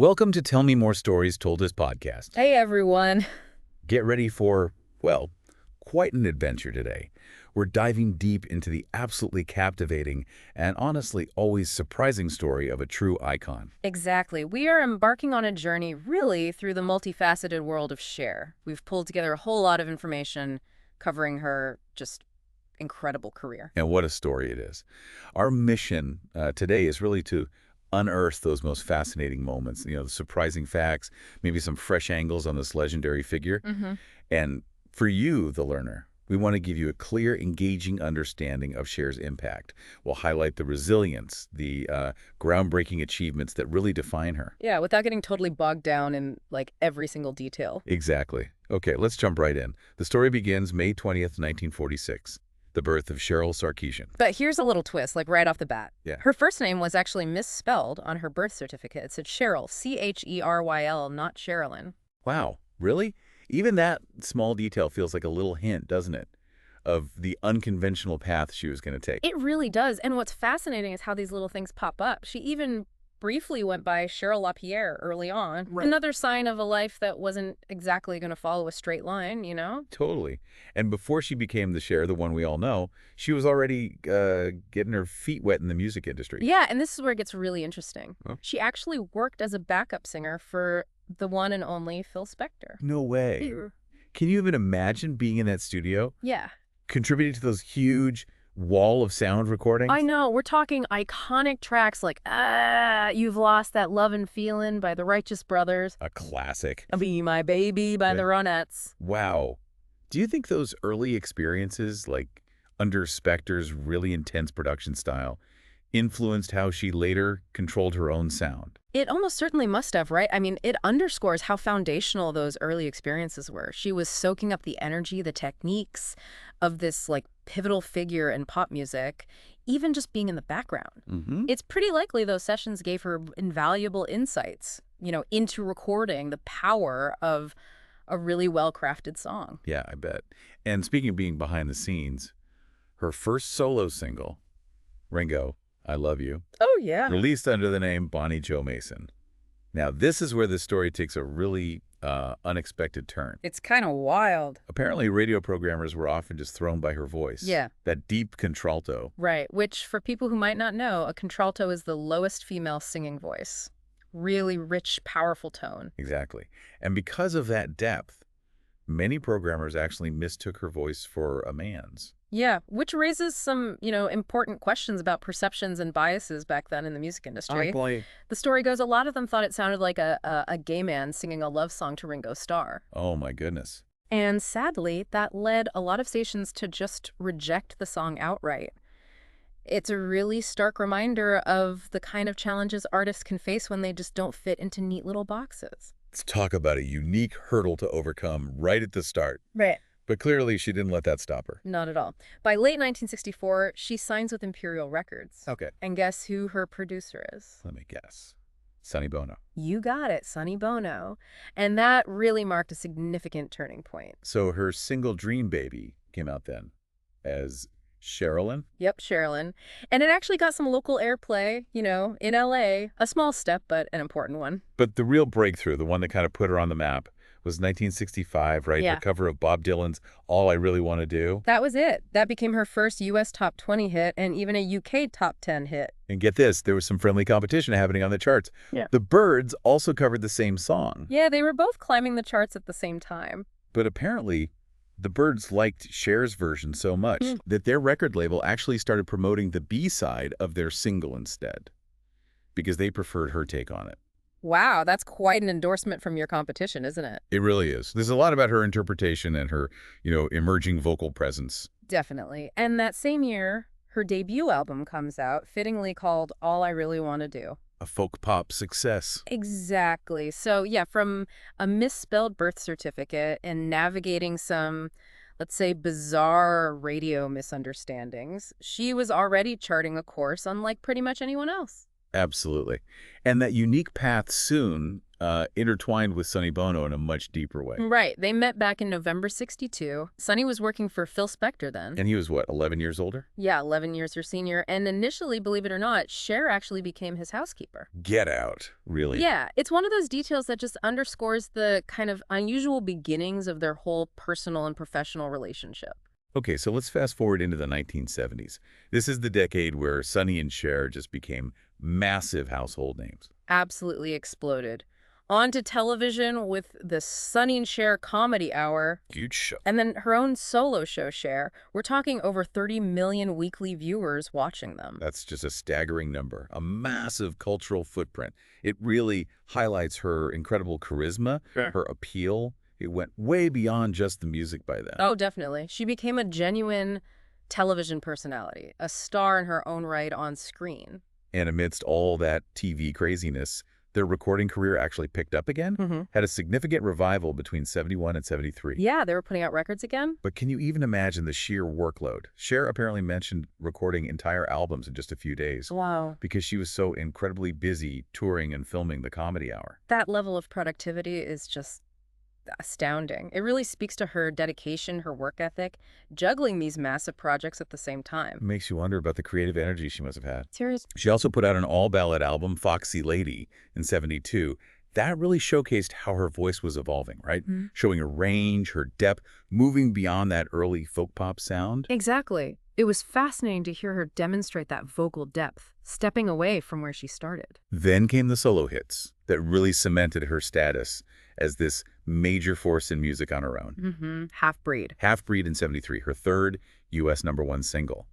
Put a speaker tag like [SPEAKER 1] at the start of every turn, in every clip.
[SPEAKER 1] Welcome to Tell Me More Stories Told as podcast.
[SPEAKER 2] Hey, everyone.
[SPEAKER 1] Get ready for, well, quite an adventure today. We're diving deep into the absolutely captivating and honestly always surprising story of a true icon.
[SPEAKER 2] Exactly. We are embarking on a journey really through the multifaceted world of Cher. We've pulled together a whole lot of information covering her just incredible career.
[SPEAKER 1] And what a story it is. Our mission today is really to unearth those most fascinating moments, the surprising facts, maybe some fresh angles on this legendary figure. And for you, the learner, we want to give you a clear, engaging understanding of Cher's impact. We'll highlight the resilience, the groundbreaking achievements that really define her.
[SPEAKER 2] Yeah, without getting totally bogged down in like every single detail.
[SPEAKER 1] Exactly. Okay, let's jump right in. The story begins May 20th, 1946. The birth of Cheryl Sarkeesian.
[SPEAKER 2] But here's a little twist, like right off the bat.
[SPEAKER 1] Yeah.
[SPEAKER 2] Her first name was actually misspelled on her birth certificate. It said Cheryl, C-H-E-R-Y-L, not Sherilyn.
[SPEAKER 1] Wow, really? Even that small detail feels like a little hint, doesn't it, of the unconventional path she was going to take.
[SPEAKER 2] It really does. And what's fascinating is how these little things pop up. She even briefly went by Cheryl LaPierre early on.
[SPEAKER 1] Right.
[SPEAKER 2] Another sign of a life that wasn't exactly going to follow a straight line, you know?
[SPEAKER 1] Totally. And before she became the Cher, the one we all know, she was already getting her feet wet in the music industry.
[SPEAKER 2] Yeah, and this is where it gets really interesting.
[SPEAKER 1] Huh?
[SPEAKER 2] She actually worked as a backup singer for the one and only Phil Spector.
[SPEAKER 1] No way. Can you even imagine being in that studio?
[SPEAKER 2] Yeah.
[SPEAKER 1] Contributing to those huge wall of sound recordings?
[SPEAKER 2] I know. We're talking iconic tracks like You've Lost That Lovin' Feelin' by the Righteous Brothers.
[SPEAKER 1] A classic.
[SPEAKER 2] Be My Baby by the Ronettes.
[SPEAKER 1] Wow. Do you think those early experiences, like under Spector's really intense production style, influenced how she later controlled her own sound?
[SPEAKER 2] It almost certainly must have, right? I mean, it underscores how foundational those early experiences were. She was soaking up the energy, the techniques of this, like, pivotal figure in pop music, even just being in the background. It's pretty likely those sessions gave her invaluable insights, into recording the power of a really well-crafted song.
[SPEAKER 1] Yeah, I bet. And speaking of being behind the scenes, her first solo single, Ringo, I Love You,
[SPEAKER 2] Oh, yeah.
[SPEAKER 1] released under the name Bonnie Jo Mason. Now, this is where the story takes a really unexpected turn.
[SPEAKER 2] It's kind of wild.
[SPEAKER 1] Apparently, radio programmers were often just thrown by her voice.
[SPEAKER 2] Yeah.
[SPEAKER 1] That deep contralto.
[SPEAKER 2] Right, which for people who might not know, a contralto is the lowest female singing voice. Really rich, powerful tone.
[SPEAKER 1] Exactly. And because of that depth, many programmers actually mistook her voice for a man's.
[SPEAKER 2] Yeah, which raises some, important questions about perceptions and biases back then in the music industry.
[SPEAKER 1] Boy.
[SPEAKER 2] The story goes, a lot of them thought it sounded like a gay man singing a love song to Ringo Starr.
[SPEAKER 1] Oh, my goodness.
[SPEAKER 2] And sadly, that led a lot of stations to just reject the song outright. It's a really stark reminder of the kind of challenges artists can face when they just don't fit into neat little boxes.
[SPEAKER 1] Let's talk about a unique hurdle to overcome right at the start.
[SPEAKER 2] Right.
[SPEAKER 1] But clearly, she didn't let that stop her.
[SPEAKER 2] Not at all. By late 1964, she signs with Imperial Records.
[SPEAKER 1] Okay.
[SPEAKER 2] And guess who her producer is?
[SPEAKER 1] Let me guess. Sonny Bono.
[SPEAKER 2] You got it, Sonny Bono. And that really marked a significant turning point.
[SPEAKER 1] So her single Dream Baby came out then as Sherilyn?
[SPEAKER 2] Yep, Sherilyn. And it actually got some local airplay, in L.A. A small step, but an important one.
[SPEAKER 1] But the real breakthrough, the one that kind of put her on the map, was 1965, right?
[SPEAKER 2] Yeah.
[SPEAKER 1] The cover of Bob Dylan's All I Really Want to Do.
[SPEAKER 2] That was it. That became her first U.S. top 20 hit and even a U.K. top 10 hit.
[SPEAKER 1] And get this, there was some friendly competition happening on the charts.
[SPEAKER 2] Yeah.
[SPEAKER 1] The Byrds also covered the same song.
[SPEAKER 2] Yeah, they were both climbing the charts at the same time.
[SPEAKER 1] But apparently, the Byrds liked Cher's version so much that their record label actually started promoting the B-side of their single instead, because they preferred her take on it.
[SPEAKER 2] Wow, that's quite an endorsement from your competition, isn't it?
[SPEAKER 1] It really is. There's a lot about her interpretation and her, emerging vocal presence.
[SPEAKER 2] Definitely. And that same year, her debut album comes out, fittingly called All I Really Want to Do.
[SPEAKER 1] A folk pop success.
[SPEAKER 2] Exactly. So, yeah, from a misspelled birth certificate and navigating some, let's say, bizarre radio misunderstandings, she was already charting a course unlike pretty much anyone else.
[SPEAKER 1] Absolutely. And that unique path soon intertwined with Sonny Bono in a much deeper way.
[SPEAKER 2] Right. They met back in November '62. Sonny was working for Phil Spector then.
[SPEAKER 1] And he was, what, 11 years older?
[SPEAKER 2] Yeah, 11 years her senior. And initially, believe it or not, Cher actually became his housekeeper.
[SPEAKER 1] Get out. Really?
[SPEAKER 2] Yeah, it's one of those details that just underscores the kind of unusual beginnings of their whole personal and professional relationship.
[SPEAKER 1] Okay, so let's fast forward into the 1970s. This is the decade where Sonny and Cher just became massive household names.
[SPEAKER 2] Absolutely exploded. On to television with the Sonny Cher Comedy Hour.
[SPEAKER 1] Huge show.
[SPEAKER 2] And then her own solo show, Cher. We're talking over 30 million weekly viewers watching them.
[SPEAKER 1] That's just a staggering number, a massive cultural footprint. It really highlights her incredible charisma, her appeal. It went way beyond just the music by then.
[SPEAKER 2] Oh, definitely. She became a genuine television personality, a star in her own right on screen.
[SPEAKER 1] And amidst all that TV craziness, their recording career actually picked up again, had a significant revival between 71 and 73.
[SPEAKER 2] Yeah, they were putting out records again.
[SPEAKER 1] But can you even imagine the sheer workload? Cher apparently mentioned recording entire albums in just a few days.
[SPEAKER 2] Wow.
[SPEAKER 1] Because she was so incredibly busy touring and filming the Comedy Hour.
[SPEAKER 2] That level of productivity is just astounding. It really speaks to her dedication, her work ethic, juggling these massive projects at the same time.
[SPEAKER 1] It makes you wonder about the creative energy she must have had.
[SPEAKER 2] Seriously.
[SPEAKER 1] She also put out an all-ballad album, Foxy Lady, in 72. That really showcased how her voice was evolving, right? Showing her range, her depth, moving beyond that early folk pop sound.
[SPEAKER 2] Exactly. It was fascinating to hear her demonstrate that vocal depth, stepping away from where she started.
[SPEAKER 1] Then came the solo hits that really cemented her status as this major force in music on her own.
[SPEAKER 2] Half-Breed.
[SPEAKER 1] Half-Breed in 73, her third U.S. #1 single.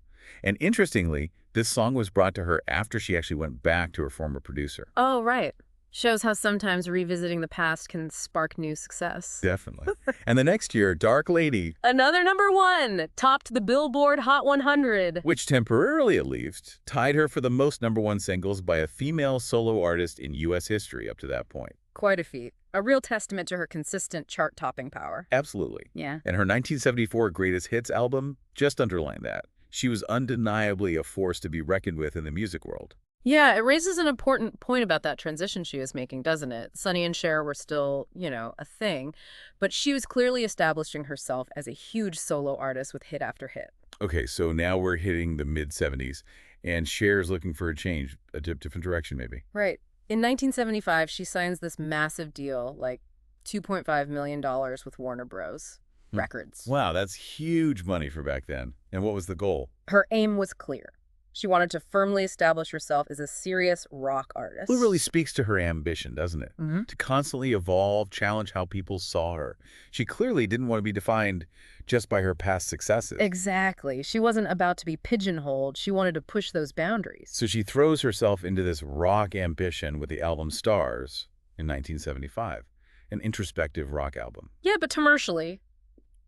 [SPEAKER 1] And interestingly, this song was brought to her after she actually went back to her former producer.
[SPEAKER 2] Oh, right. Shows how sometimes revisiting the past can spark new success.
[SPEAKER 1] Definitely. And the next year, Dark Lady.
[SPEAKER 2] Another #1, topped the Billboard Hot 100.
[SPEAKER 1] Which temporarily, at least, tied her for the most #1 singles by a female solo artist in U.S. history up to that point.
[SPEAKER 2] Quite a feat. A real testament to her consistent chart-topping power.
[SPEAKER 1] Absolutely.
[SPEAKER 2] Yeah.
[SPEAKER 1] And her 1974 Greatest Hits album just underlined that. She was undeniably a force to be reckoned with in the music world.
[SPEAKER 2] Yeah, it raises an important point about that transition she was making, doesn't it? Sonny and Cher were still, a thing, but she was clearly establishing herself as a huge solo artist with hit after hit.
[SPEAKER 1] Okay, so now we're hitting the mid-70s, and Cher's looking for a change, a different direction maybe.
[SPEAKER 2] Right. In 1975, she signs this massive deal, like $2.5 million with Warner Bros. Records.
[SPEAKER 1] Wow, that's huge money for back then. And what was the goal?
[SPEAKER 2] Her aim was clear. She wanted to firmly establish herself as a serious rock artist.
[SPEAKER 1] It really speaks to her ambition, doesn't it? To constantly evolve, challenge how people saw her. She clearly didn't want to be defined just by her past successes.
[SPEAKER 2] Exactly. She wasn't about to be pigeonholed. She wanted to push those boundaries.
[SPEAKER 1] So she throws herself into this rock ambition with the album Stars in 1975, an introspective rock album.
[SPEAKER 2] Yeah, but commercially,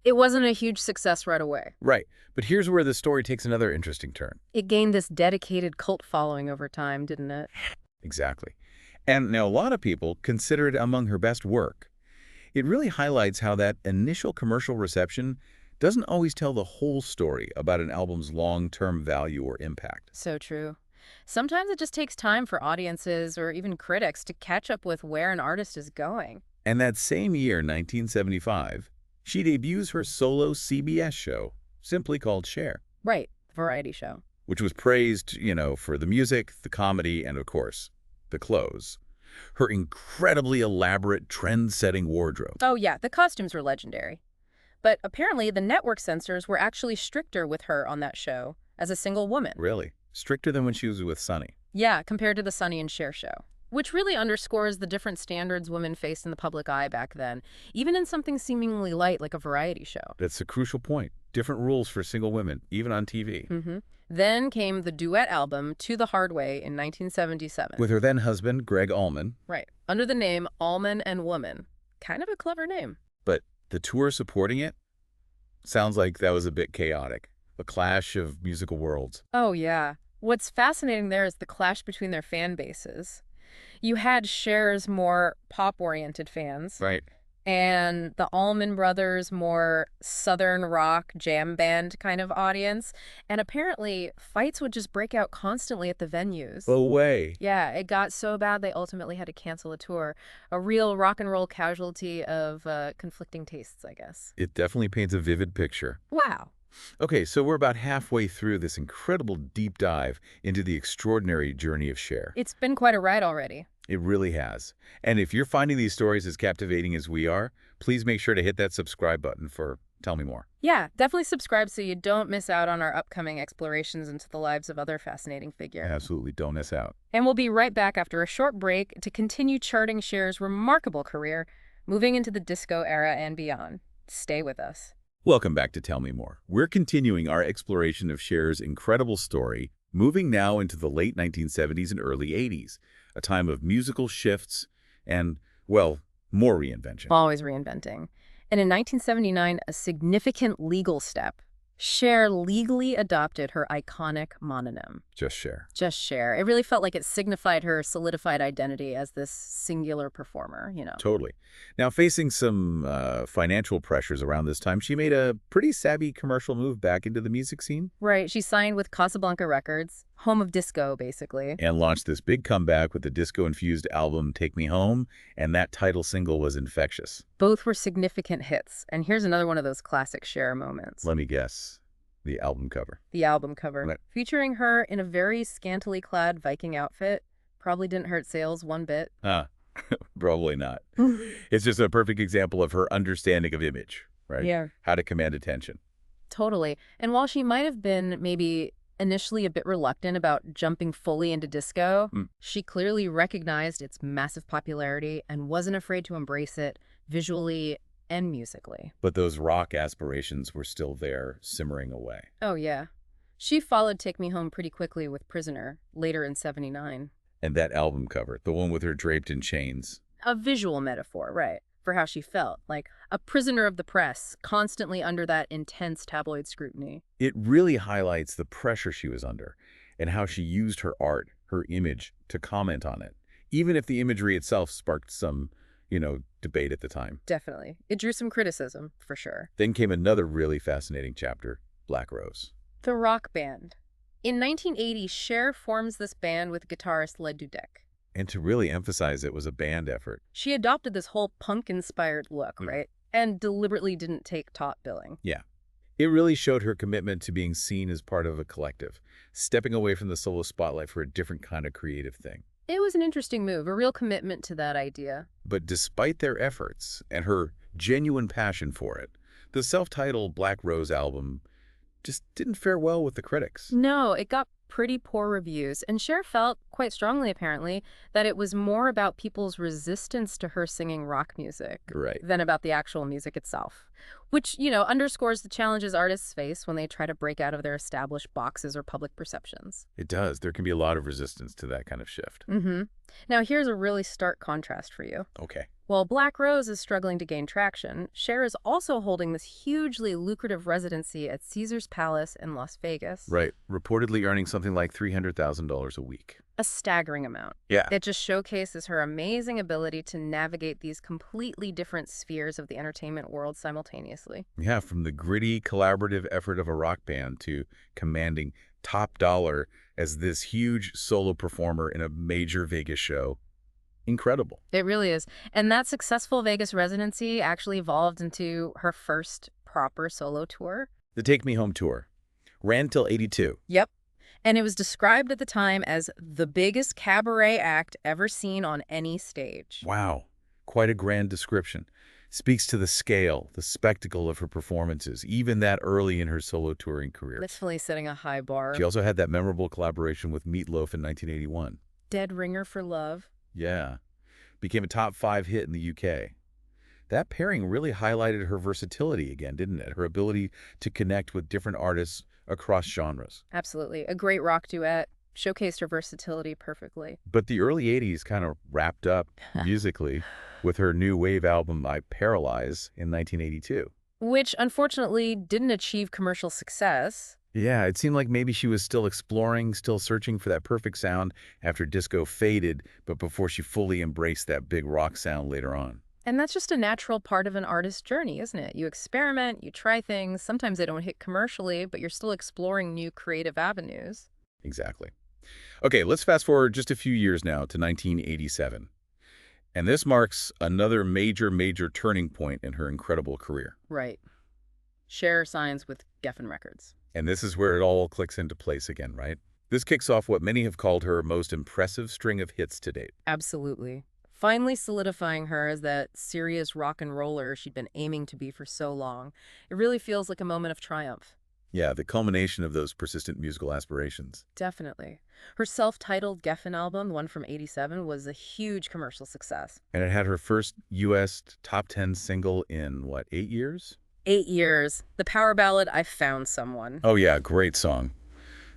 [SPEAKER 2] it wasn't a huge success right away.
[SPEAKER 1] Right. But here's where the story takes another interesting turn.
[SPEAKER 2] It gained this dedicated cult following over time, didn't it?
[SPEAKER 1] Exactly. And now a lot of people consider it among her best work. It really highlights how that initial commercial reception doesn't always tell the whole story about an album's long-term value or impact.
[SPEAKER 2] So true. Sometimes it just takes time for audiences or even critics to catch up with where an artist is going.
[SPEAKER 1] And that same year, 1975, she debuts her solo CBS show, simply called Cher.
[SPEAKER 2] Right, variety show.
[SPEAKER 1] Which was praised, for the music, the comedy, and of course, the clothes. Her incredibly elaborate, trend-setting wardrobe.
[SPEAKER 2] Oh yeah, the costumes were legendary. But apparently the network censors were actually stricter with her on that show as a single woman.
[SPEAKER 1] Really? Stricter than when she was with Sonny?
[SPEAKER 2] Yeah, compared to the Sonny and Cher show. Which really underscores the different standards women faced in the public eye back then, even in something seemingly light like a variety show.
[SPEAKER 1] That's a crucial point. Different rules for single women, even on TV.
[SPEAKER 2] Then came the duet album To the Hard Way in 1977.
[SPEAKER 1] With her then-husband, Greg Allman.
[SPEAKER 2] Right. Under the name Allman and Woman. Kind of a clever name.
[SPEAKER 1] But the tour supporting it sounds like that was a bit chaotic. A clash of musical worlds.
[SPEAKER 2] Oh, yeah. What's fascinating there is the clash between their fan bases. You had Cher's more pop-oriented fans.
[SPEAKER 1] Right.
[SPEAKER 2] and the Allman Brothers, more southern rock jam band kind of audience. And apparently, fights would just break out constantly at the venues.
[SPEAKER 1] No way.
[SPEAKER 2] Yeah, it got so bad they ultimately had to cancel the tour. A real rock and roll casualty of conflicting tastes, I guess.
[SPEAKER 1] It definitely paints a vivid picture.
[SPEAKER 2] Wow.
[SPEAKER 1] Okay, so we're about halfway through this incredible deep dive into the extraordinary journey of Cher.
[SPEAKER 2] It's been quite a ride already.
[SPEAKER 1] It really has. And if you're finding these stories as captivating as we are, please make sure to hit that subscribe button for Tell Me More.
[SPEAKER 2] Yeah, definitely subscribe so you don't miss out on our upcoming explorations into the lives of other fascinating figures.
[SPEAKER 1] Absolutely, don't miss out.
[SPEAKER 2] And we'll be right back after a short break to continue charting Cher's remarkable career, moving into the disco era and beyond. Stay with us.
[SPEAKER 1] Welcome back to Tell Me More. We're continuing our exploration of Cher's incredible story, moving now into the late 1970s and early 80s, a time of musical shifts and, well, more reinvention.
[SPEAKER 2] Always reinventing. And in 1979, a significant legal step. Cher legally adopted her iconic mononym.
[SPEAKER 1] Just Cher.
[SPEAKER 2] Just Cher. It really felt like it signified her solidified identity as this singular performer, you know.
[SPEAKER 1] Totally. Now, facing some financial pressures around this time, she made a pretty savvy commercial move back into the music scene.
[SPEAKER 2] Right. She signed with Casablanca Records, home of disco, basically.
[SPEAKER 1] And launched this big comeback with the disco-infused album Take Me Home, and that title single was infectious.
[SPEAKER 2] Both were significant hits. And here's another one of those classic Cher moments.
[SPEAKER 1] Let me guess. The album cover.
[SPEAKER 2] The album cover.
[SPEAKER 1] Right.
[SPEAKER 2] Featuring her in a very scantily clad Viking outfit. Probably didn't hurt sales one bit.
[SPEAKER 1] Probably not. It's just a perfect example of her understanding of image, right?
[SPEAKER 2] Yeah.
[SPEAKER 1] How to command attention.
[SPEAKER 2] Totally. And while she might have been maybe initially a bit reluctant about jumping fully into disco, she clearly recognized its massive popularity and wasn't afraid to embrace it visually and musically.
[SPEAKER 1] But those rock aspirations were still there, simmering away.
[SPEAKER 2] Oh, yeah. She followed Take Me Home pretty quickly with Prisoner, later in '79.
[SPEAKER 1] And that album cover, the one with her draped in chains.
[SPEAKER 2] A visual metaphor, right, for how she felt, like a prisoner of the press, constantly under that intense tabloid scrutiny.
[SPEAKER 1] It really highlights the pressure she was under and how she used her art, her image, to comment on it, even if the imagery itself sparked some, debate at the time.
[SPEAKER 2] Definitely. It drew some criticism, for sure.
[SPEAKER 1] Then came another really fascinating chapter, Black Rose.
[SPEAKER 2] The rock band. In 1980, Cher forms this band with guitarist Le Dudek.
[SPEAKER 1] And to really emphasize it was a band effort.
[SPEAKER 2] She adopted this whole punk-inspired look, right? And deliberately didn't take top billing.
[SPEAKER 1] Yeah. It really showed her commitment to being seen as part of a collective, stepping away from the solo spotlight for a different kind of creative thing.
[SPEAKER 2] It was an interesting move, a real commitment to that idea.
[SPEAKER 1] But despite their efforts and her genuine passion for it, the self-titled Black Rose album just didn't fare well with the critics.
[SPEAKER 2] No, it got pretty poor reviews, and Cher felt, quite strongly apparently, that it was more about people's resistance to her singing rock music than about the actual music itself. Which, underscores the challenges artists face when they try to break out of their established boxes or public perceptions.
[SPEAKER 1] It does. There can be a lot of resistance to that kind of shift.
[SPEAKER 2] Now, here's a really stark contrast for you.
[SPEAKER 1] Okay.
[SPEAKER 2] While Black Rose is struggling to gain traction, Cher is also holding this hugely lucrative residency at Caesar's Palace in Las Vegas.
[SPEAKER 1] Right. Reportedly earning something like $300,000 a week.
[SPEAKER 2] A staggering amount.
[SPEAKER 1] Yeah.
[SPEAKER 2] It just showcases her amazing ability to navigate these completely different spheres of the entertainment world simultaneously.
[SPEAKER 1] Yeah, from the gritty, collaborative effort of a rock band to commanding top dollar as this huge solo performer in a major Vegas show. Incredible.
[SPEAKER 2] It really is. And that successful Vegas residency actually evolved into her first proper solo tour.
[SPEAKER 1] The Take Me Home tour ran till '82.
[SPEAKER 2] Yep. And it was described at the time as the biggest cabaret act ever seen on any stage.
[SPEAKER 1] Wow. Quite a grand description. Speaks to the scale, the spectacle of her performances, even that early in her solo touring career.
[SPEAKER 2] Definitely setting a high bar.
[SPEAKER 1] She also had that memorable collaboration with Meat Loaf in 1981.
[SPEAKER 2] Dead Ringer for Love.
[SPEAKER 1] Yeah. Became a top 5 hit in the UK. That pairing really highlighted her versatility again, didn't it? Her ability to connect with different artists across genres.
[SPEAKER 2] Absolutely. A great rock duet. Showcased her versatility perfectly.
[SPEAKER 1] But the early 80s kind of wrapped up musically with her new wave album, I Paralyze, in 1982.
[SPEAKER 2] Which, unfortunately, didn't achieve commercial success.
[SPEAKER 1] Yeah, it seemed like maybe she was still exploring, still searching for that perfect sound after disco faded, but before she fully embraced that big rock sound later on.
[SPEAKER 2] And that's just a natural part of an artist's journey, isn't it? You experiment, you try things. Sometimes they don't hit commercially, but you're still exploring new creative avenues.
[SPEAKER 1] Exactly. Okay, let's fast forward just a few years now to 1987. And this marks another major turning point in her incredible career.
[SPEAKER 2] Right. Cher signs with Geffen Records.
[SPEAKER 1] And this is where it all clicks into place again, right? This kicks off what many have called her most impressive string of hits to date.
[SPEAKER 2] Absolutely. Finally solidifying her as that serious rock and roller she'd been aiming to be for so long. It really feels like a moment of triumph.
[SPEAKER 1] Yeah, the culmination of those persistent musical aspirations.
[SPEAKER 2] Definitely. Her self-titled Geffen album, the one from '87, was a huge commercial success.
[SPEAKER 1] And it had her first U.S. top 10 single in, what, 8 years?
[SPEAKER 2] 8 years. The power ballad, I Found Someone.
[SPEAKER 1] Oh yeah, great song.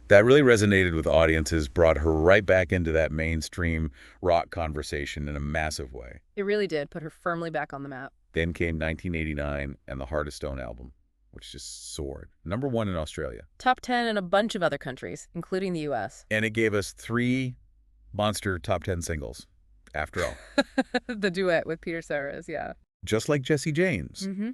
[SPEAKER 1] That really resonated with audiences, brought her right back into that mainstream rock conversation in a massive way.
[SPEAKER 2] It really did put her firmly back on the map.
[SPEAKER 1] Then came 1989 and the Heart of Stone album, which just soared. #1 in Australia.
[SPEAKER 2] Top 10 in a bunch of other countries, including the U.S.
[SPEAKER 1] And it gave us 3 monster top 10 singles, after all.
[SPEAKER 2] The duet with Peter Cetera, yeah.
[SPEAKER 1] Just like Jesse James.
[SPEAKER 2] Mm-hmm.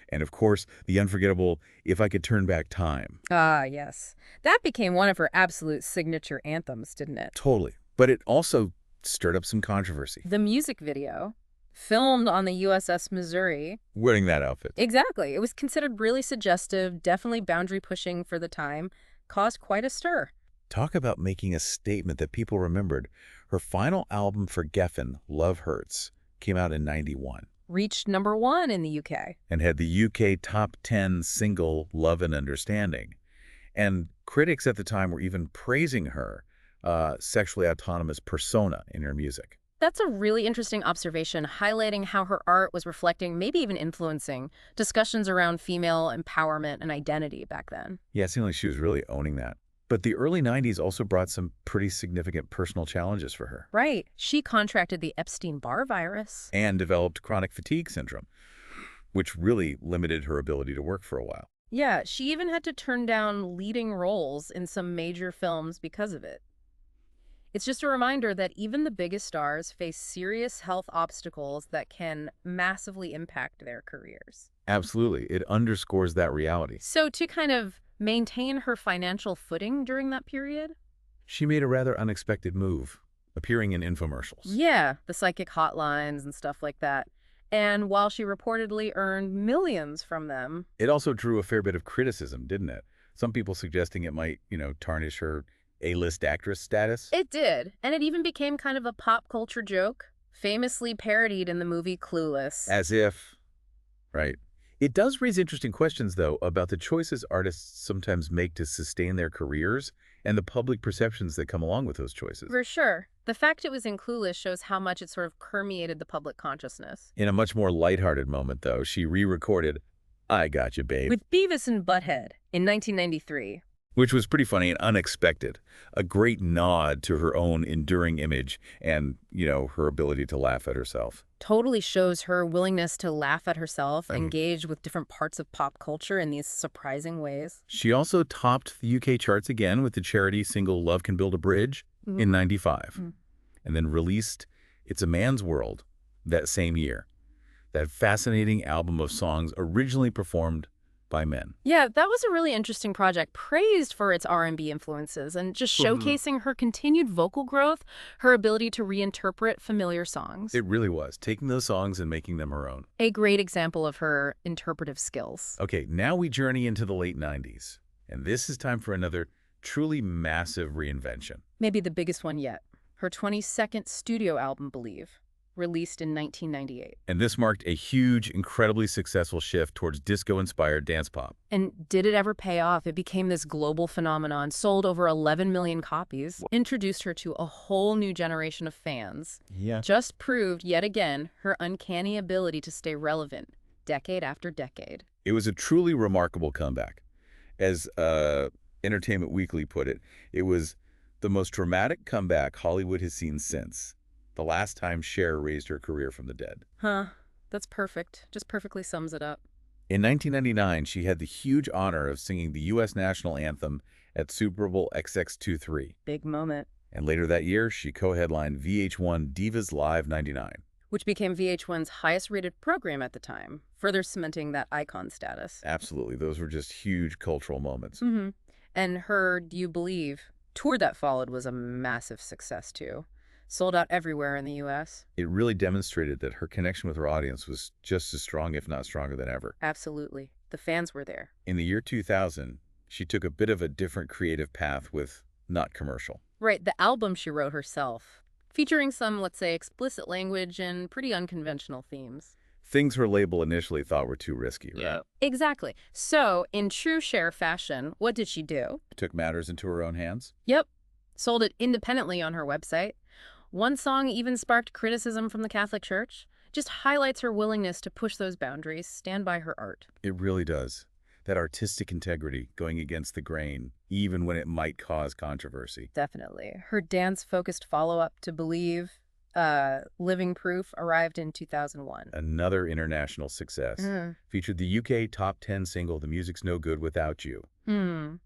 [SPEAKER 1] And of course, the unforgettable If I Could Turn Back Time.
[SPEAKER 2] Ah, yes. That became one of her absolute signature anthems, didn't it?
[SPEAKER 1] Totally. But it also stirred up some controversy.
[SPEAKER 2] The music video, filmed on the USS Missouri.
[SPEAKER 1] Wearing that outfit.
[SPEAKER 2] Exactly. It was considered really suggestive, definitely boundary-pushing for the time, caused quite a stir.
[SPEAKER 1] Talk about making a statement that people remembered. Her final album for Geffen, Love Hurts, came out in '91.
[SPEAKER 2] Reached #1 in the UK.
[SPEAKER 1] And had the UK top 10 single Love and Understanding. And critics at the time were even praising her sexually autonomous persona in her music.
[SPEAKER 2] That's a really interesting observation, highlighting how her art was reflecting, maybe even influencing, discussions around female empowerment and identity back then.
[SPEAKER 1] Yeah, it seemed like she was really owning that. But the early 90s also brought some pretty significant personal challenges for her.
[SPEAKER 2] Right. She contracted the Epstein-Barr virus.
[SPEAKER 1] And developed chronic fatigue syndrome, which really limited her ability to work for a while.
[SPEAKER 2] Yeah, she even had to turn down leading roles in some major films because of it. It's just a reminder that even the biggest stars face serious health obstacles that can massively impact their careers.
[SPEAKER 1] Absolutely. It underscores that reality.
[SPEAKER 2] So to kind of maintain her financial footing during that period?
[SPEAKER 1] She made a rather unexpected move, appearing in infomercials.
[SPEAKER 2] Yeah, the psychic hotlines and stuff like that. And while she reportedly earned millions from them...
[SPEAKER 1] It also drew a fair bit of criticism, didn't it? Some people suggesting it might, tarnish her A-list actress status.
[SPEAKER 2] It did. And it even became kind of a pop culture joke, famously parodied in the movie Clueless.
[SPEAKER 1] As if, right. It does raise interesting questions, though, about the choices artists sometimes make to sustain their careers and the public perceptions that come along with those choices.
[SPEAKER 2] For sure. The fact it was in Clueless shows how much it sort of permeated the public consciousness.
[SPEAKER 1] In a much more lighthearted moment, though, she re-recorded I Got You, Babe,
[SPEAKER 2] with Beavis and Butthead in 1993.
[SPEAKER 1] Which was pretty funny and unexpected. A great nod to her own enduring image and, her ability to laugh at herself.
[SPEAKER 2] Totally shows her willingness to laugh at herself, engage with different parts of pop culture in these surprising ways.
[SPEAKER 1] She also topped the UK charts again with the charity single Love Can Build a Bridge in '95. And then released It's a Man's World that same year. That fascinating album of songs originally performed by men.
[SPEAKER 2] Yeah, that was a really interesting project, praised for its R&B influences and just showcasing her continued vocal growth, her ability to reinterpret familiar songs.
[SPEAKER 1] It really was, taking those songs and making them her own.
[SPEAKER 2] A great example of her interpretive skills.
[SPEAKER 1] Okay, now we journey into the late 90s, and this is time for another truly massive reinvention.
[SPEAKER 2] Maybe the biggest one yet. Her 22nd studio album, Believe, released in 1998.
[SPEAKER 1] And this marked a huge, incredibly successful shift towards disco-inspired dance pop.
[SPEAKER 2] And did it ever pay off? It became this global phenomenon, sold over 11 million copies, introduced her to a whole new generation of fans.
[SPEAKER 1] Yeah.
[SPEAKER 2] Just proved, yet again, her uncanny ability to stay relevant, decade after decade.
[SPEAKER 1] It was a truly remarkable comeback. As Entertainment Weekly put it, it was the most dramatic comeback Hollywood has seen since the last time Cher raised her career from the dead.
[SPEAKER 2] Huh. That's perfect. Just perfectly sums it up.
[SPEAKER 1] In 1999, she had the huge honor of singing the U.S. national anthem at Super Bowl XX23.
[SPEAKER 2] Big moment.
[SPEAKER 1] And later that year, she co-headlined VH1 Divas Live '99.
[SPEAKER 2] which became VH1's highest-rated program at the time, further cementing that icon status.
[SPEAKER 1] Absolutely. Those were just huge cultural moments.
[SPEAKER 2] Mm-hmm. And her Do You Believe tour that followed was a massive success, too. Sold out everywhere in the U.S.
[SPEAKER 1] It really demonstrated that her connection with her audience was just as strong, if not stronger than ever.
[SPEAKER 2] Absolutely. The fans were there.
[SPEAKER 1] In the year 2000, she took a bit of a different creative path with Not Commercial.
[SPEAKER 2] Right, the album she wrote herself, featuring some, let's say, explicit language and pretty unconventional themes.
[SPEAKER 1] Things her label initially thought were too risky, right?
[SPEAKER 2] Yeah. Exactly. So, in true Cher fashion, what did she do?
[SPEAKER 1] Took matters into her own hands.
[SPEAKER 2] Yep. Sold it independently on her website. One song even sparked criticism from the Catholic Church. Just highlights her willingness to push those boundaries, stand by her art.
[SPEAKER 1] It really does. That artistic integrity, going against the grain, even when it might cause controversy.
[SPEAKER 2] Definitely. Her dance-focused follow-up to Believe, Living Proof, arrived in 2001.
[SPEAKER 1] Another international success. Featured the UK top 10 single, The Music's No Good Without You. And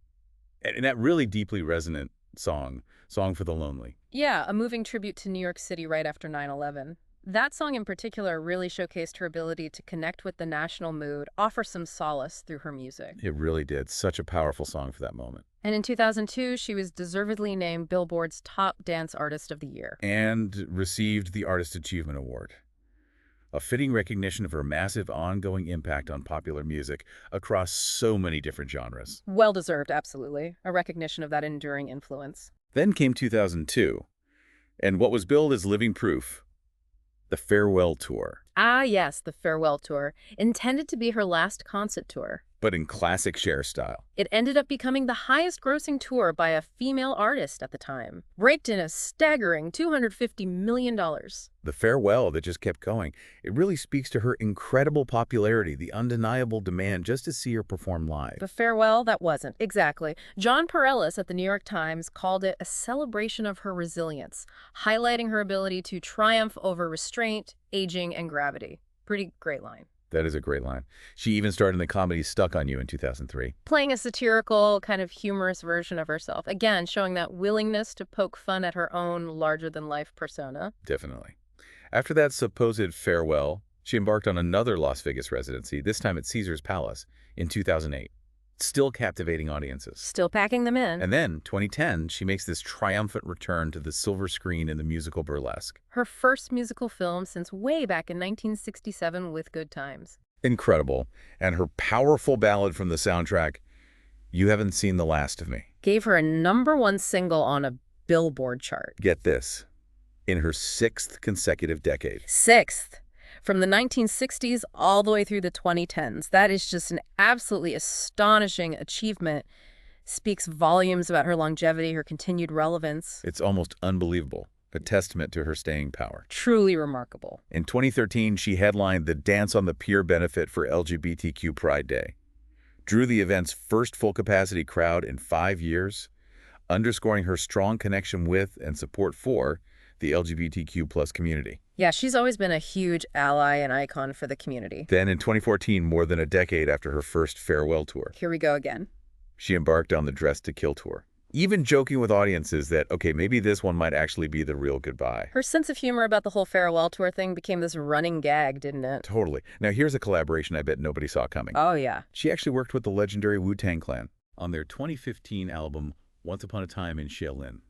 [SPEAKER 1] that really deeply resonant Song for the Lonely.
[SPEAKER 2] Yeah, a moving tribute to New York City right after 9/11. That song in particular really showcased her ability to connect with the national mood, offer some solace through her music.
[SPEAKER 1] It really did. Such a powerful song for that moment.
[SPEAKER 2] And in 2002, she was deservedly named Billboard's Top Dance Artist of the Year.
[SPEAKER 1] And received the Artist Achievement Award. A fitting recognition of her massive ongoing impact on popular music across so many different genres.
[SPEAKER 2] Well-deserved, absolutely. A recognition of that enduring influence.
[SPEAKER 1] Then came 2002, and what was billed as living proof, the Farewell Tour.
[SPEAKER 2] Ah, yes, the Farewell Tour, intended to be her last concert tour.
[SPEAKER 1] But in classic Cher style.
[SPEAKER 2] It ended up becoming the highest-grossing tour by a female artist at the time, raked in a staggering $250 million.
[SPEAKER 1] The farewell that just kept going. It really speaks to her incredible popularity, the undeniable demand just to see her perform live.
[SPEAKER 2] The farewell, that wasn't. Exactly. John Pareles at the New York Times called it a celebration of her resilience, highlighting her ability to triumph over restraint, aging, and gravity. Pretty great line.
[SPEAKER 1] That is a great line. She even starred in the comedy Stuck on You in 2003.
[SPEAKER 2] Playing a satirical, kind of humorous version of herself. Again, showing that willingness to poke fun at her own larger-than-life persona.
[SPEAKER 1] Definitely. After that supposed farewell, she embarked on another Las Vegas residency, this time at Caesar's Palace, in 2008. Still captivating audiences.
[SPEAKER 2] Still packing them in.
[SPEAKER 1] And then, 2010, she makes this triumphant return to the silver screen in the musical Burlesque.
[SPEAKER 2] Her first musical film since way back in 1967 with Good Times.
[SPEAKER 1] Incredible. And her powerful ballad from the soundtrack, You Haven't Seen the Last of Me,
[SPEAKER 2] Gave her a #1 single on a Billboard chart.
[SPEAKER 1] get this, in her 6th consecutive decade.
[SPEAKER 2] 6th. From the 1960s all the way through the 2010s. That is just an absolutely astonishing achievement. Speaks volumes about her longevity, her continued relevance.
[SPEAKER 1] It's almost unbelievable, a testament to her staying power.
[SPEAKER 2] Truly remarkable.
[SPEAKER 1] In 2013, she headlined the Dance on the Pier benefit for LGBTQ Pride Day. Drew the event's first full-capacity crowd in 5 years, underscoring her strong connection with and support for the LGBTQ+ community.
[SPEAKER 2] Yeah, she's always been a huge ally and icon for the community.
[SPEAKER 1] Then in 2014, more than a decade after her first farewell tour,
[SPEAKER 2] Here we go again.
[SPEAKER 1] she embarked on the Dress to Kill tour, even joking with audiences that, okay, maybe this one might actually be the real goodbye.
[SPEAKER 2] Her sense of humor about the whole farewell tour thing became this running gag, didn't it?
[SPEAKER 1] Totally. Now here's a collaboration I bet nobody saw coming.
[SPEAKER 2] Oh, yeah.
[SPEAKER 1] She actually worked with the legendary Wu-Tang Clan on their 2015 album, Once Upon a Time in Shaolin,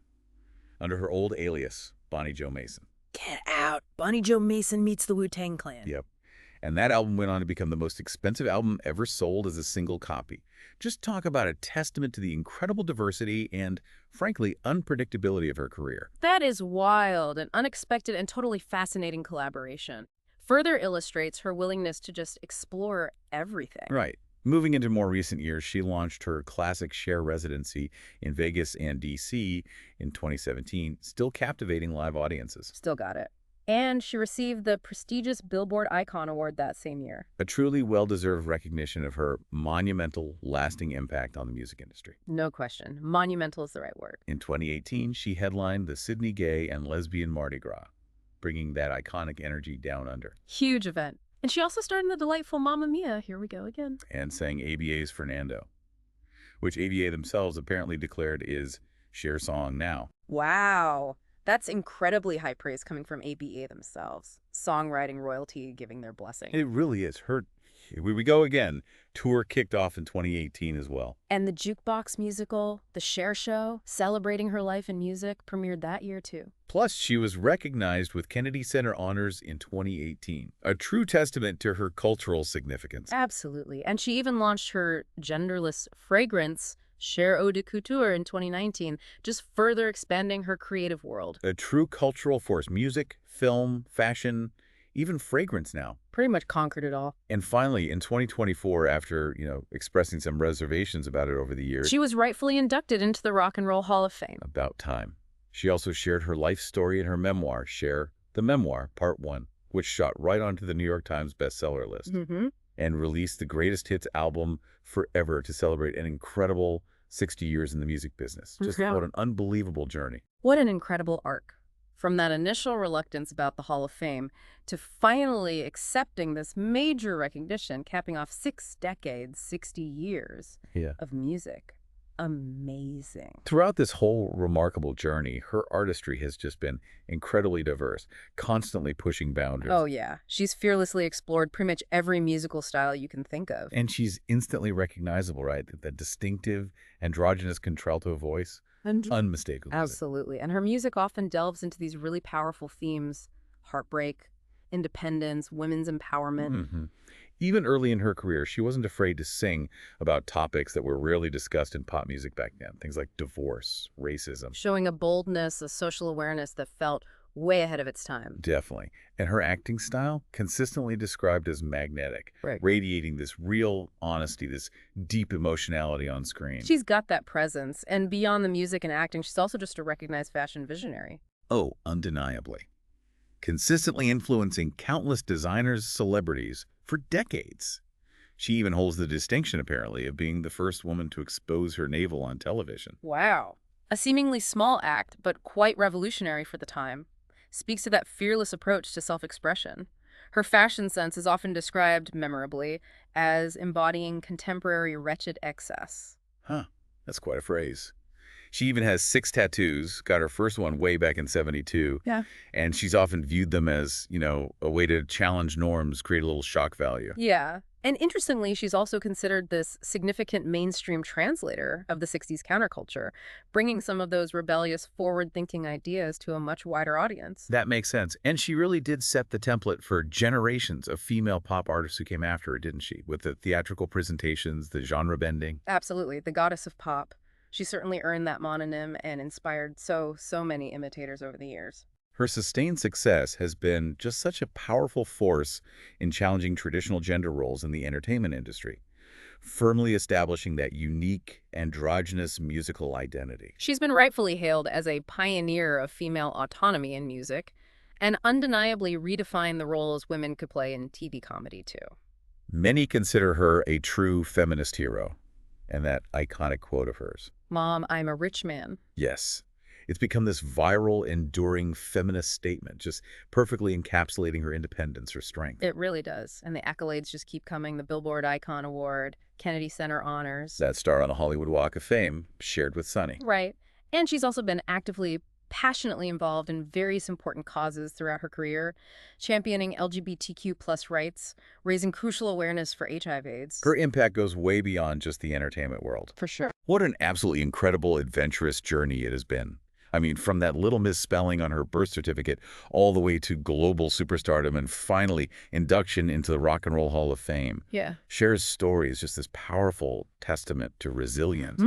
[SPEAKER 1] under her old alias, Bonnie Jo Mason.
[SPEAKER 2] Get out. Bonnie Jo Mason meets the Wu-Tang Clan.
[SPEAKER 1] Yep. And that album went on to become the most expensive album ever sold as a single copy. Just talk about a testament to the incredible diversity and, frankly, unpredictability of her career.
[SPEAKER 2] That is wild, an unexpected and totally fascinating collaboration. Further illustrates her willingness to just explore everything.
[SPEAKER 1] Right. Moving into more recent years, she launched her classic Cher residency in Vegas and D.C. in 2017, still captivating live audiences.
[SPEAKER 2] Still got it. And she received the prestigious Billboard Icon Award that same year.
[SPEAKER 1] A truly well-deserved recognition of her monumental, lasting impact on the music industry.
[SPEAKER 2] No question. Monumental is the right word.
[SPEAKER 1] In 2018, she headlined the Sydney Gay and Lesbian Mardi Gras, bringing that iconic energy down under.
[SPEAKER 2] Huge event. And she also starred in the delightful Mamma Mia, here we go again.
[SPEAKER 1] And sang ABA's Fernando, which ABA themselves apparently declared is Cher's song now.
[SPEAKER 2] Wow. That's incredibly high praise coming from ABA themselves. Songwriting royalty giving their blessing.
[SPEAKER 1] It really is. Here we go again. Tour kicked off in 2018 as well.
[SPEAKER 2] And the jukebox musical, The Cher Show, celebrating her life in music, premiered that year too.
[SPEAKER 1] Plus, she was recognized with Kennedy Center honors in 2018, a true testament to her cultural significance.
[SPEAKER 2] Absolutely. And she even launched her genderless fragrance, Cher Eau de Couture, in 2019, just further expanding her creative world.
[SPEAKER 1] A true cultural force. Music, film, fashion, even fragrance now.
[SPEAKER 2] Pretty much conquered it all.
[SPEAKER 1] And finally, in 2024, after, expressing some reservations about it over the years,
[SPEAKER 2] She was rightfully inducted into the Rock and Roll Hall of Fame.
[SPEAKER 1] about time. She also shared her life story in her memoir, Cher, the Memoir, Part 1, which shot right onto the New York Times bestseller list, and released the greatest hits album forever to celebrate an incredible 60 years in the music business. Just
[SPEAKER 2] Yeah.
[SPEAKER 1] what an unbelievable journey.
[SPEAKER 2] What an incredible arc. From that initial reluctance about the Hall of Fame to finally accepting this major recognition, capping off 6 decades, 60 years
[SPEAKER 1] Yeah.
[SPEAKER 2] of music. Amazing.
[SPEAKER 1] Throughout this whole remarkable journey, her artistry has just been incredibly diverse, constantly pushing boundaries.
[SPEAKER 2] Oh, yeah. She's fearlessly explored pretty much every musical style you can think of.
[SPEAKER 1] And she's instantly recognizable, right? That distinctive, androgynous contralto voice, unmistakable.
[SPEAKER 2] Absolutely. And her music often delves into these really powerful themes: heartbreak, independence, women's empowerment.
[SPEAKER 1] Even early in her career, she wasn't afraid to sing about topics that were rarely discussed in pop music back then. Things like divorce, racism.
[SPEAKER 2] Showing a boldness, a social awareness that felt way ahead of its time.
[SPEAKER 1] Definitely. And her acting style, consistently described as magnetic,
[SPEAKER 2] Right.
[SPEAKER 1] radiating this real honesty, this deep emotionality on screen.
[SPEAKER 2] She's got that presence. And beyond the music and acting, she's also just a recognized fashion visionary.
[SPEAKER 1] Oh, undeniably. Consistently influencing countless designers, celebrities for decades. She even holds the distinction, apparently, of being the first woman to expose her navel on television.
[SPEAKER 2] Wow. A seemingly small act, but quite revolutionary for the time, speaks to that fearless approach to self-expression. Her fashion sense is often described, memorably, as embodying contemporary wretched excess.
[SPEAKER 1] Huh, that's quite a phrase. She even has 6 tattoos, got her first one way back in 72.
[SPEAKER 2] Yeah.
[SPEAKER 1] And she's often viewed them as, a way to challenge norms, create a little shock value.
[SPEAKER 2] Yeah. And interestingly, she's also considered this significant mainstream translator of the 60s counterculture, bringing some of those rebellious, forward-thinking ideas to a much wider audience.
[SPEAKER 1] That makes sense. And she really did set the template for generations of female pop artists who came after her, didn't she? With the theatrical presentations, the genre bending.
[SPEAKER 2] Absolutely. The goddess of pop. She certainly earned that mononym and inspired so many imitators over the years.
[SPEAKER 1] Her sustained success has been just such a powerful force in challenging traditional gender roles in the entertainment industry, firmly establishing that unique, androgynous musical identity.
[SPEAKER 2] She's been rightfully hailed as a pioneer of female autonomy in music, and undeniably redefined the roles women could play in TV comedy, too.
[SPEAKER 1] Many consider her a true feminist hero, and that iconic quote of hers.
[SPEAKER 2] "Mom, I'm a rich man."
[SPEAKER 1] Yes. It's become this viral, enduring feminist statement, just perfectly encapsulating her independence, her strength.
[SPEAKER 2] It really does. And the accolades just keep coming. The Billboard Icon Award, Kennedy Center honors.
[SPEAKER 1] That star on the Hollywood Walk of Fame, shared with Sonny.
[SPEAKER 2] Right. And she's also been actively, passionately involved in various important causes throughout her career, championing LGBTQ+ rights, raising crucial awareness for HIV/AIDS.
[SPEAKER 1] Her impact goes way beyond just the entertainment world.
[SPEAKER 2] For sure.
[SPEAKER 1] What an absolutely incredible, adventurous journey it has been. I mean, from that little misspelling on her birth certificate all the way to global superstardom and finally induction into the Rock and Roll Hall of Fame.
[SPEAKER 2] Yeah.
[SPEAKER 1] Cher's story is just this powerful testament to resilience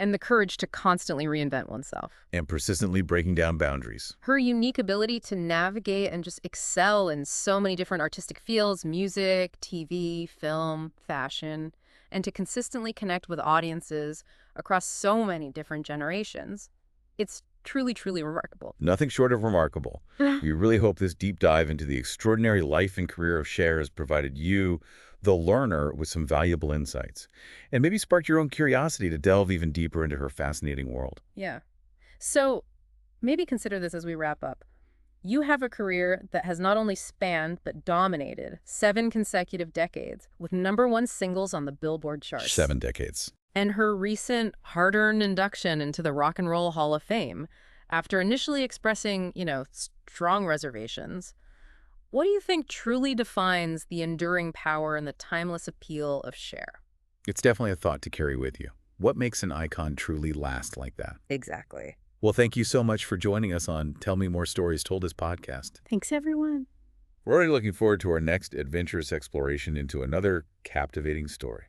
[SPEAKER 2] And the courage to constantly reinvent oneself.
[SPEAKER 1] and persistently breaking down boundaries.
[SPEAKER 2] Her unique ability to navigate and just excel in so many different artistic fields: music, TV, film, fashion, and to consistently connect with audiences across so many different generations. It's truly, truly remarkable.
[SPEAKER 1] Nothing short of remarkable. We really hope this deep dive into the extraordinary life and career of Cher has provided you, the learner, with some valuable insights, and maybe sparked your own curiosity to delve even deeper into her fascinating world.
[SPEAKER 2] Yeah. So maybe consider this as we wrap up. You have a career that has not only spanned, but dominated 7 consecutive decades with #1 singles on the Billboard charts.
[SPEAKER 1] 7 decades.
[SPEAKER 2] And her recent hard-earned induction into the Rock and Roll Hall of Fame, After initially expressing, strong reservations, what do you think truly defines the enduring power and the timeless appeal of Cher?
[SPEAKER 1] It's definitely a thought to carry with you. What makes an icon truly last like that?
[SPEAKER 2] Exactly.
[SPEAKER 1] Well, thank you so much for joining us on Tell Me More Stories Told Us podcast.
[SPEAKER 2] Thanks, everyone.
[SPEAKER 1] We're already looking forward to our next adventurous exploration into another captivating story.